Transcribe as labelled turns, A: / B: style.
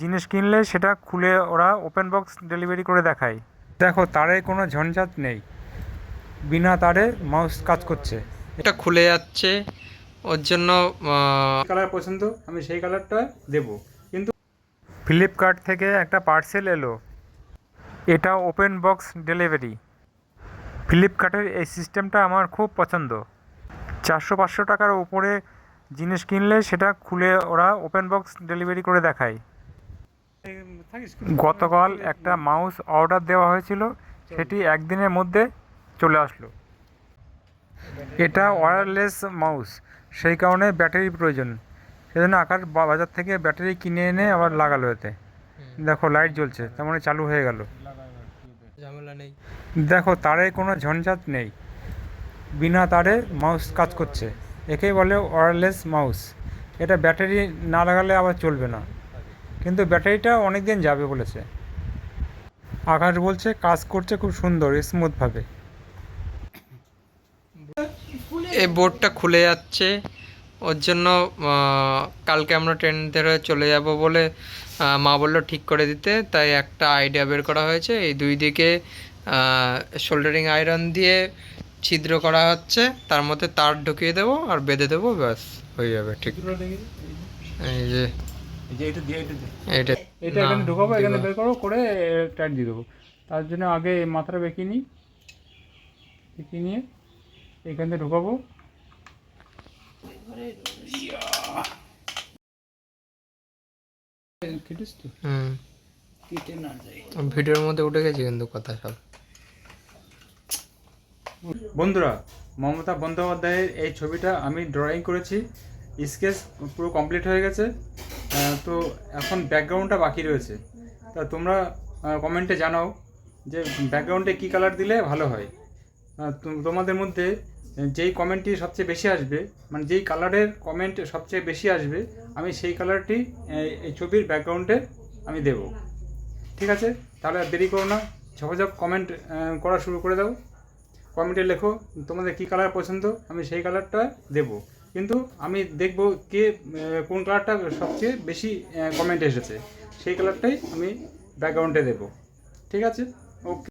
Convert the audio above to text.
A: জিনিস কিনলে সেটা খুলে ওরা ওপেন বক্স ডেলিভারি করে দেখায়। দেখো, তারে কোনো ঝঞ্ঝাট নেই, বিনা তারে মাউস কাজ করছে।
B: এটা খুলে যাচ্ছে, ওর জন্য
A: কালার পছন্দ, আমি সেই কালারটা দেব। কিন্তু ফ্লিপকার্ট থেকে একটা পার্সেল এলো, এটা ওপেন বক্স ডেলিভারি। ফ্লিপকার্টের এই সিস্টেমটা আমার খুব পছন্দ। 400-500 টাকার উপরে জিনিস কিনলে সেটা খুলে ওরা ওপেন বক্স ডেলিভারি করে দেখায়। গতকাল একটা মাউস অর্ডার দেওয়া হয়েছিল, সেটি একদিনের মধ্যে চলে আসলো। এটা ওয়্যারলেস মাউস, সেই কারণে ব্যাটারি প্রয়োজন। সেজন্য আকাশ বাজার থেকে ব্যাটারি কিনে এনে আবার লাগালো এতে। দেখো, লাইট জ্বলছে, তার মানে চালু হয়ে গেল।
B: ঝামেলা নেই।
A: দেখো, তারে কোনো ঝঞ্ঝাট নেই, বিনা তারে মাউস কাজ করছে। একেই বলে ওয়্যারলেস মাউস। এটা ব্যাটারি না লাগালে আবার চলবে না, কিন্তু ব্যাটারিটা অনেক দিন যাবে বলেছে। আকাশ বলছে কাজ করছে খুব সুন্দর স্মুথভাবে।
B: এই বোর্ডটা খুলে যাচ্ছে, ওর জন্য কালকে আমরা ট্রেন ধরে চলে যাব বলে মা বললো ঠিক করে দিতে, তাই একটা আইডিয়া বের করা হয়েছে। এই দুই দিকে শোল্ডারিং আয়রন দিয়ে ছিদ্র করা হচ্ছে, তার মধ্যে তার ঢুকিয়ে দেবো আর বেঁধে দেবো, ব্যাস হয়ে যাবে ঠিক। এই যে এটা
A: এটা
B: না
A: এখানে ঢোকাবো, এখানে
B: দিবা।
A: বের করবো, করে টাইট দিয়ে দেবো। তার জন্য আগে মাথাটা বেঁকিয়ে নিই, বেঁকিয়ে নিয়ে এখান থেকে ঢোকাবো। কেটিস তো
B: হুম,
A: কেটে না যায়।
B: ভিডিওর মধ্যে উঠে গেছে কিন্তু কথা সব।
A: বন্ধুরা, মমতা বন্দ্যোপাধ্যায়ের এই ছবিটা আমি ড্রয়িং করেছি, স্কেচ পুরো কমপ্লিট হয়ে গেছে। তো এখন ব্যাকগ্রাউন্ডটা বাকি রয়েছে। তা তোমরা কমেন্টে জানাও যে ব্যাকগ্রাউন্ডে কী কালার দিলে ভালো হয়। তোমাদের মধ্যে যেই কমেন্টটি সবচেয়ে বেশি আসবে, মানে যেই কালারের কমেন্ট সবচেয়ে বেশি আসবে, আমি সেই কালারটি এই ছবির ব্যাকগ্রাউন্ডে আমি দেব। ঠিক আছে, তাহলে আর দেরি করো না, ঝপঝপ কমেন্ট করা শুরু করে দাও। কমেন্টে লেখো তোমাদের কী কালার পছন্দ, আমি সেই কালারটা দেব। কিন্তু আমি দেখব কে কোন কালারটা সবচেয়ে বেশি কমেন্ট এসেছে, সেই কালারটাই আমি ব্যাকগ্রাউন্ডে দেব। ঠিক আছে, ওকে।